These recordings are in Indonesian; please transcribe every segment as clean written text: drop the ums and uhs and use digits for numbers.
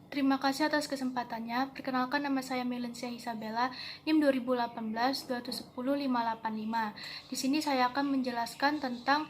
Terima kasih atas kesempatannya. Perkenalkan, nama saya Melensia Isabella, NIM 2018-210-585. Di sini saya akan menjelaskan tentang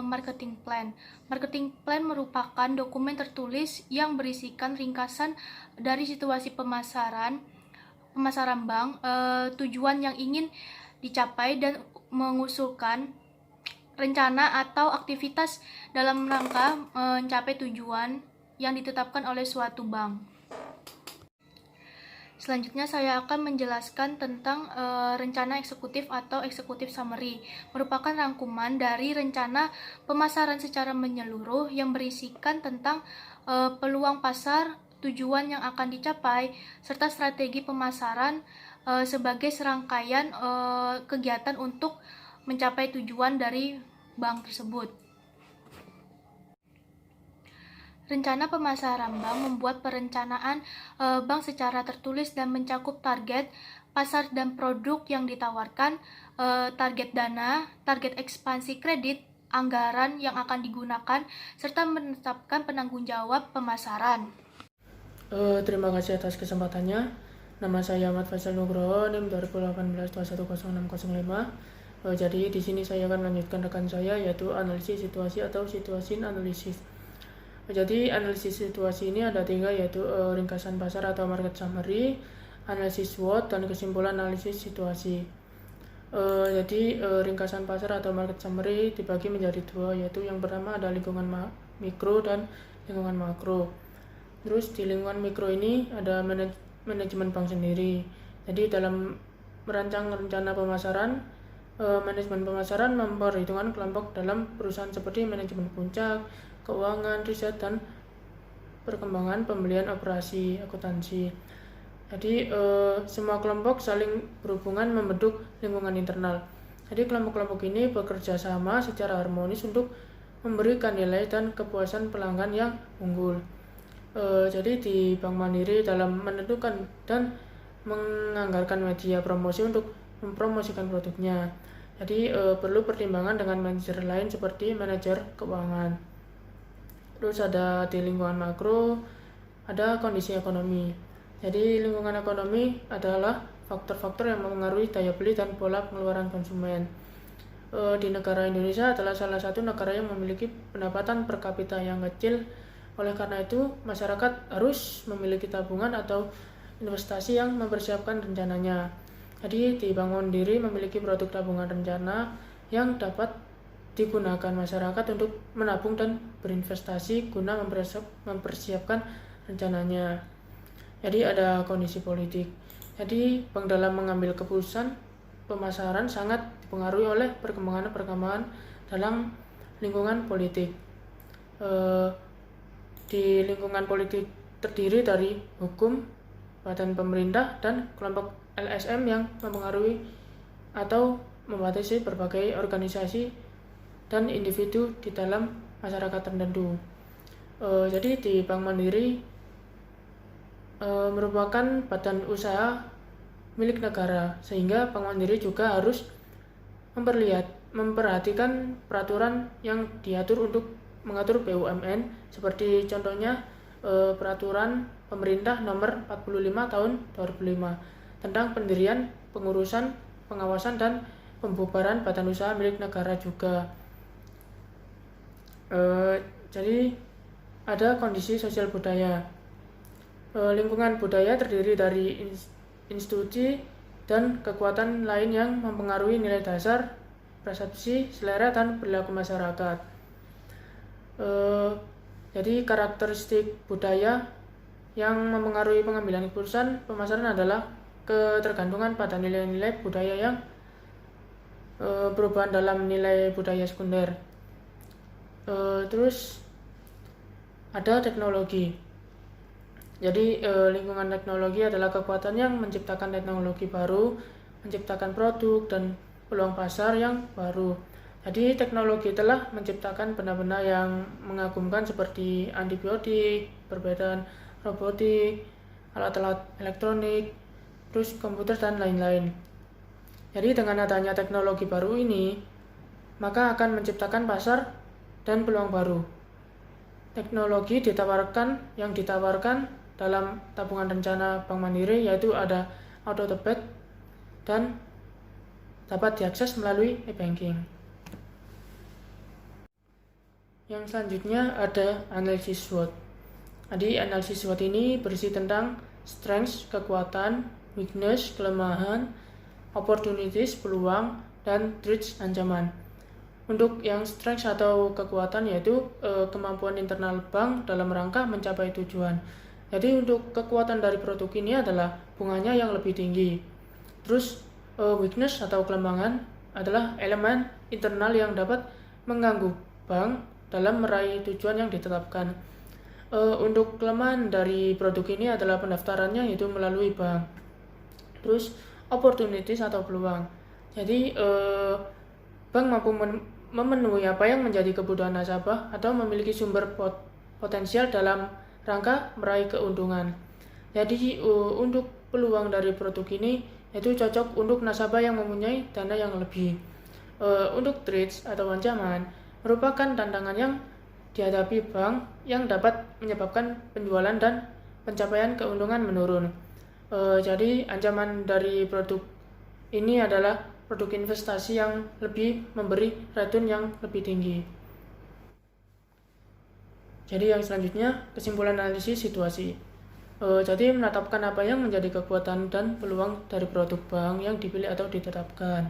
marketing plan. Marketing plan merupakan dokumen tertulis yang berisikan ringkasan dari situasi pemasaran bank, tujuan yang ingin dicapai, dan mengusulkan rencana atau aktivitas dalam rangka mencapai tujuan yang ditetapkan oleh suatu bank. Selanjutnya saya akan menjelaskan tentang rencana eksekutif atau executive summary. Merupakan rangkuman dari rencana pemasaran secara menyeluruh yang berisikan tentang peluang pasar, tujuan yang akan dicapai, serta strategi pemasaran sebagai serangkaian kegiatan untuk mencapai tujuan dari bank tersebut. Rencana pemasaran bank membuat perencanaan bank secara tertulis dan mencakup target pasar dan produk yang ditawarkan, target dana, target ekspansi kredit, anggaran yang akan digunakan, serta menetapkan penanggung jawab pemasaran. Terima kasih atas kesempatannya. Nama saya Ahmad Faisal Nugroho, NIM 2018-210-605. Jadi di sini saya akan lanjutkan rekan saya, yaitu analisis situasi atau situation analysis. Jadi analisis situasi ini ada 3, yaitu ringkasan pasar atau market summary, analisis SWOT, dan kesimpulan analisis situasi. Jadi ringkasan pasar atau market summary dibagi menjadi 2, yaitu yang pertama ada lingkungan mikro dan lingkungan makro. Terus di lingkungan mikro ini ada manajemen bank sendiri. Jadi dalam merancang rencana pemasaran, manajemen pemasaran memperhitungkan kelompok dalam perusahaan seperti manajemen puncak, keuangan, riset, dan perkembangan, pembelian, operasi, akuntansi. Jadi semua kelompok saling berhubungan membentuk lingkungan internal. Jadi kelompok-kelompok ini bekerja sama secara harmonis untuk memberikan nilai dan kepuasan pelanggan yang unggul. Jadi di Bank Mandiri dalam menentukan dan menganggarkan media promosi untuk mempromosikan produknya. Jadi perlu pertimbangan dengan manajer lain seperti manajer keuangan. Terus ada di lingkungan makro, ada kondisi ekonomi. Jadi lingkungan ekonomi adalah faktor-faktor yang mempengaruhi daya beli dan pola pengeluaran konsumen. Di negara Indonesia adalah salah satu negara yang memiliki pendapatan per kapita yang kecil. Oleh karena itu, masyarakat harus memiliki tabungan atau investasi yang mempersiapkan rencananya. Jadi di Bank Mandiri memiliki produk tabungan rencana yang dapat digunakan masyarakat untuk menabung dan berinvestasi guna mempersiapkan rencananya. Jadi ada kondisi politik. Jadi bank dalam mengambil keputusan pemasaran sangat dipengaruhi oleh perkembangan dalam lingkungan politik. Di lingkungan politik terdiri dari hukum, badan pemerintah, dan kelompok LSM yang mempengaruhi atau membatasi berbagai organisasi dan individu di dalam masyarakat tertentu. Jadi di Bank Mandiri merupakan badan usaha milik negara, sehingga Bank Mandiri juga harus memperhatikan peraturan yang diatur untuk mengatur BUMN, seperti contohnya peraturan pemerintah nomor 45 tahun 2005 tentang pendirian, pengurusan, pengawasan, dan pembubaran badan usaha milik negara juga. Jadi ada kondisi sosial budaya. Lingkungan budaya terdiri dari institusi dan kekuatan lain yang mempengaruhi nilai dasar, persepsi, selera, dan perilaku masyarakat. Jadi karakteristik budaya yang mempengaruhi pengambilan keputusan pemasaran adalah ketergantungan pada nilai-nilai budaya yang perubahan dalam nilai budaya sekunder. Terus ada teknologi. Jadi lingkungan teknologi adalah kekuatan yang menciptakan teknologi baru, menciptakan produk dan peluang pasar yang baru. Jadi teknologi telah menciptakan benda-benda yang mengagumkan seperti antibiotik, perbedaan robotik, alat-alat elektronik, terus komputer, dan lain-lain. Jadi dengan adanya teknologi baru ini, maka akan menciptakan pasar dan peluang baru. Teknologi yang ditawarkan dalam tabungan rencana Bank Mandiri, yaitu ada auto debit dan dapat diakses melalui e-banking. Yang selanjutnya ada analisis SWOT. Jadi analisis SWOT ini berisi tentang strengths, kekuatan, weakness, kelemahan, opportunities, peluang, dan threats, ancaman. Untuk yang strengths atau kekuatan yaitu kemampuan internal bank dalam rangka mencapai tujuan. Jadi untuk kekuatan dari produk ini adalah bunganya yang lebih tinggi. Terus weakness atau kelemahan adalah elemen internal yang dapat mengganggu bank dalam meraih tujuan yang ditetapkan. Untuk kelemahan dari produk ini adalah pendaftarannya yaitu melalui bank. Terus opportunities atau peluang. Jadi bank mampu memenuhi apa yang menjadi kebutuhan nasabah atau memiliki sumber potensial dalam rangka meraih keuntungan. Jadi untuk peluang dari produk ini itu cocok untuk nasabah yang mempunyai dana yang lebih. Untuk threats atau ancaman merupakan tantangan yang dihadapi bank yang dapat menyebabkan penjualan dan pencapaian keuntungan menurun. Jadi ancaman dari produk ini adalah produk investasi yang lebih memberi return yang lebih tinggi. Jadi yang selanjutnya kesimpulan analisis situasi. Jadi menetapkan apa yang menjadi kekuatan dan peluang dari produk bank yang dipilih atau ditetapkan.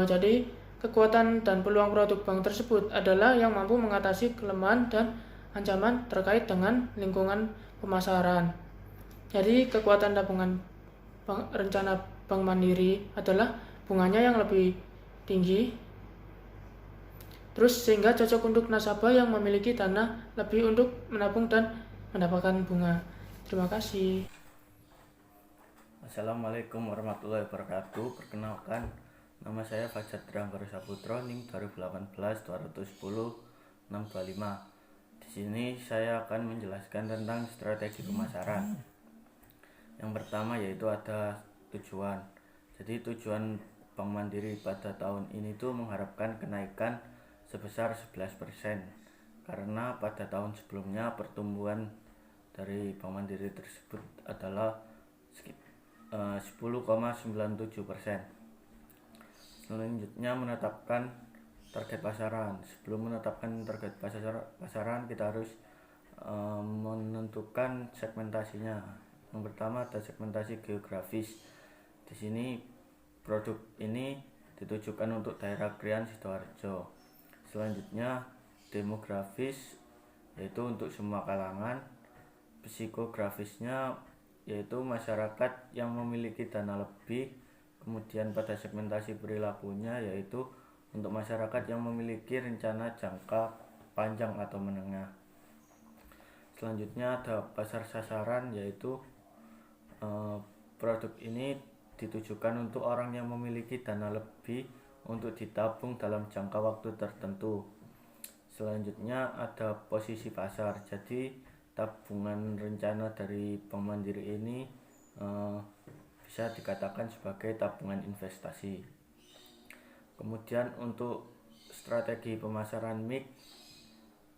Jadi kekuatan dan peluang produk bank tersebut adalah yang mampu mengatasi kelemahan dan ancaman terkait dengan lingkungan pemasaran. Jadi kekuatan tabungan rencana Bank Mandiri adalah bunganya yang lebih tinggi, terus sehingga cocok untuk nasabah yang memiliki dana lebih untuk menabung dan mendapatkan bunga. Terima kasih. Assalamualaikum warahmatullahi wabarakatuh. Perkenalkan, nama saya Fajar Anggara Saputro, NIM 2018 210 625. Di sini saya akan menjelaskan tentang strategi pemasaran. Yang pertama yaitu ada tujuan. Jadi tujuan Bank Mandiri pada tahun ini tuh mengharapkan kenaikan sebesar 11%, karena pada tahun sebelumnya pertumbuhan dari Bank Mandiri tersebut adalah 10,97%. Selanjutnya menetapkan target pasaran. Sebelum menetapkan target pasaran kita harus menentukan segmentasinya. Yang pertama ada segmentasi geografis. Di sini produk ini ditujukan untuk daerah Krian Sidoarjo. Selanjutnya demografis, yaitu untuk semua kalangan. Psikografisnya yaitu masyarakat yang memiliki dana lebih. Kemudian pada segmentasi perilakunya yaitu untuk masyarakat yang memiliki rencana jangka panjang atau menengah. Selanjutnya ada pasar sasaran, yaitu produk ini ditujukan untuk orang yang memiliki dana lebih untuk ditabung dalam jangka waktu tertentu. Selanjutnya ada posisi pasar. Jadi tabungan rencana dari Bank Mandiri ini bisa dikatakan sebagai tabungan investasi. Kemudian untuk strategi pemasaran mix,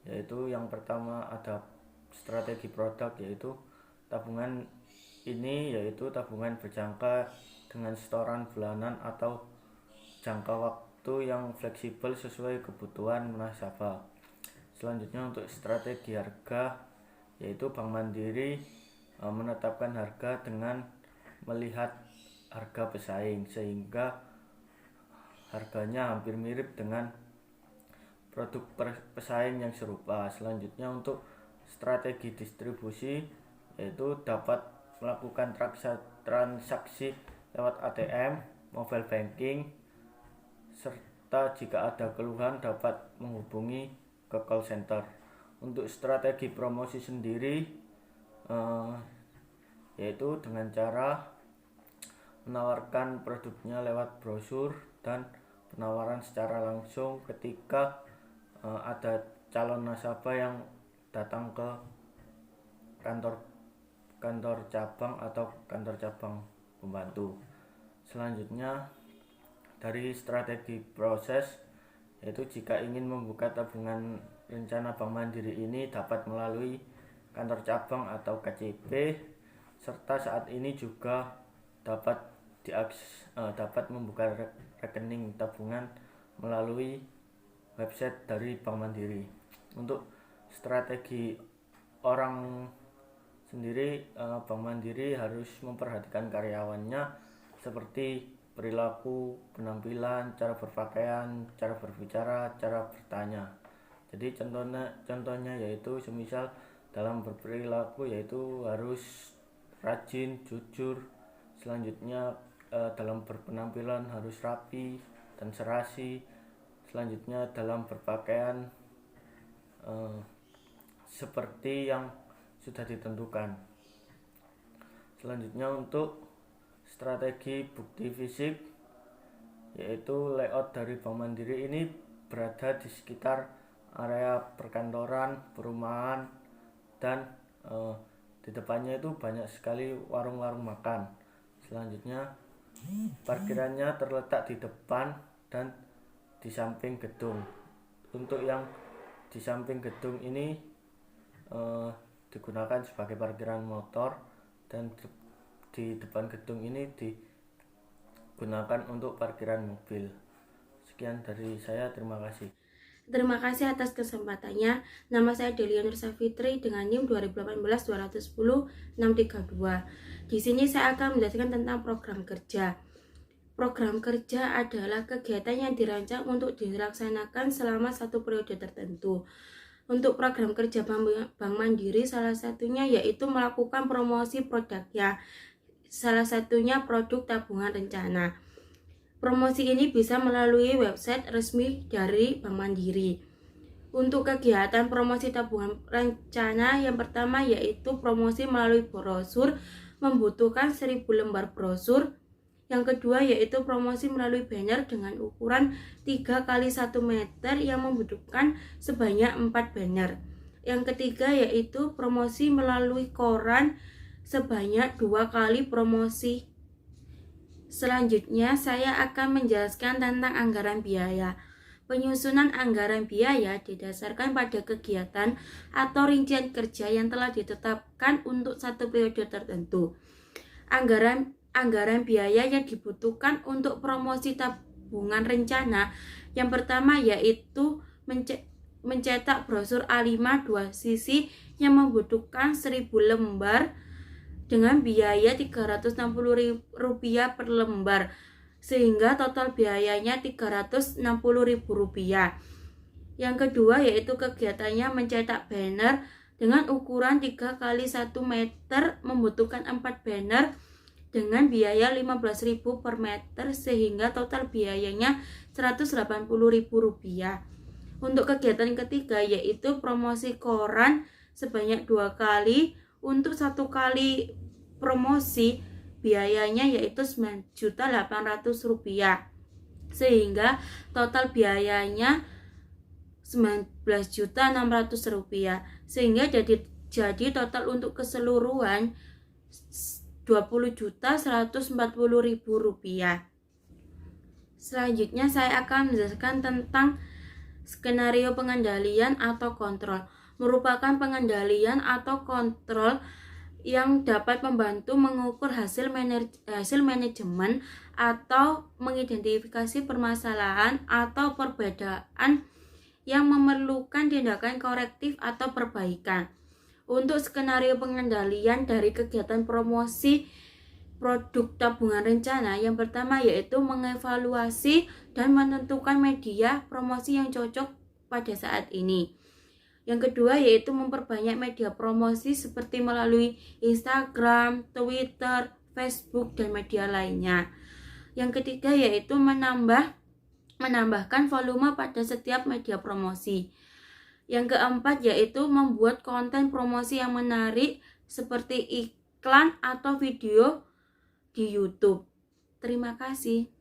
yaitu yang pertama ada strategi produk, yaitu tabungan ini yaitu tabungan berjangka dengan setoran bulanan atau jangka waktu yang fleksibel sesuai kebutuhan nasabah. Selanjutnya untuk strategi harga, yaitu Bank Mandiri menetapkan harga dengan melihat harga pesaing sehingga harganya hampir mirip dengan produk pesaing yang serupa. Selanjutnya untuk strategi distribusi, yaitu dapat melakukan transaksi lewat ATM, mobile banking, serta jika ada keluhan dapat menghubungi ke call center. Untuk strategi promosi sendiri yaitu dengan cara menawarkan produknya lewat brosur dan penawaran secara langsung ketika ada calon nasabah yang datang ke kantor cabang atau kantor cabang pembantu. Selanjutnya dari strategi proses, yaitu jika ingin membuka tabungan rencana Bank Mandiri ini dapat melalui kantor cabang atau KCP, serta saat ini juga dapat membuka rekening tabungan melalui website dari Bank Mandiri. Untuk strategi orang sendiri, Bank Mandiri harus memperhatikan karyawannya seperti perilaku, penampilan, cara berpakaian, cara berbicara, cara bertanya. Jadi contohnya yaitu semisal dalam berperilaku yaitu harus rajin, jujur. Selanjutnya dalam berpenampilan harus rapi dan serasi. Selanjutnya dalam berpakaian seperti yang sudah ditentukan. Selanjutnya untuk strategi bukti fisik, yaitu layout dari Bank Mandiri ini berada di sekitar area perkantoran, perumahan, dan di depannya itu banyak sekali warung-warung makan. Selanjutnya parkirannya terletak di depan dan di samping gedung. Untuk yang di samping gedung ini digunakan sebagai parkiran motor, dan di depan gedung ini digunakan untuk parkiran mobil. Sekian dari saya, terima kasih. Terima kasih atas kesempatannya. Nama saya Delia Nur Safitri dengan NIM 2018-210-632. Di sini saya akan menjelaskan tentang program kerja. Program kerja adalah kegiatan yang dirancang untuk dilaksanakan selama satu periode tertentu. Untuk program kerja Bank Mandiri, salah satunya yaitu melakukan promosi produknya, salah satunya produk tabungan rencana. Promosi ini bisa melalui website resmi dari Bank Mandiri. Untuk kegiatan promosi tabungan rencana, yang pertama yaitu promosi melalui brosur, membutuhkan 1000 lembar brosur. Yang kedua yaitu promosi melalui banner dengan ukuran 3x1 meter yang membutuhkan sebanyak 4 banner. Yang ketiga yaitu promosi melalui koran sebanyak 2 kali promosi. Selanjutnya saya akan menjelaskan tentang anggaran biaya. Penyusunan anggaran biaya didasarkan pada kegiatan atau rincian kerja yang telah ditetapkan untuk satu periode tertentu. Anggaran biaya yang dibutuhkan untuk promosi tabungan rencana, yang pertama yaitu mencetak brosur A5 2 sisi yang membutuhkan 1000 lembar dengan biaya Rp360.000 per lembar, sehingga total biayanya Rp360.000. Yang kedua yaitu kegiatannya mencetak banner dengan ukuran 3x1 meter, membutuhkan 4 banner dengan biaya Rp15.000 per meter, sehingga total biayanya Rp180.000. Untuk kegiatan ketiga yaitu promosi koran sebanyak 2 kali. Untuk 1 kali promosi biayanya yaitu Rp9.800.000, sehingga total biayanya Rp19.600.000, sehingga jadi total untuk keseluruhan Rp20.140.000. Selanjutnya saya akan menjelaskan tentang skenario pengendalian atau kontrol. Merupakan pengendalian atau kontrol yang dapat membantu mengukur hasil manajemen atau mengidentifikasi permasalahan atau perbedaan yang memerlukan tindakan korektif atau perbaikan. Untuk skenario pengendalian dari kegiatan promosi produk tabungan rencana, yang pertama yaitu mengevaluasi dan menentukan media promosi yang cocok pada saat ini. Yang kedua yaitu memperbanyak media promosi seperti melalui Instagram, Twitter, Facebook, dan media lainnya. Yang ketiga yaitu menambahkan volume pada setiap media promosi. Yang keempat yaitu membuat konten promosi yang menarik seperti iklan atau video di YouTube. Terima kasih.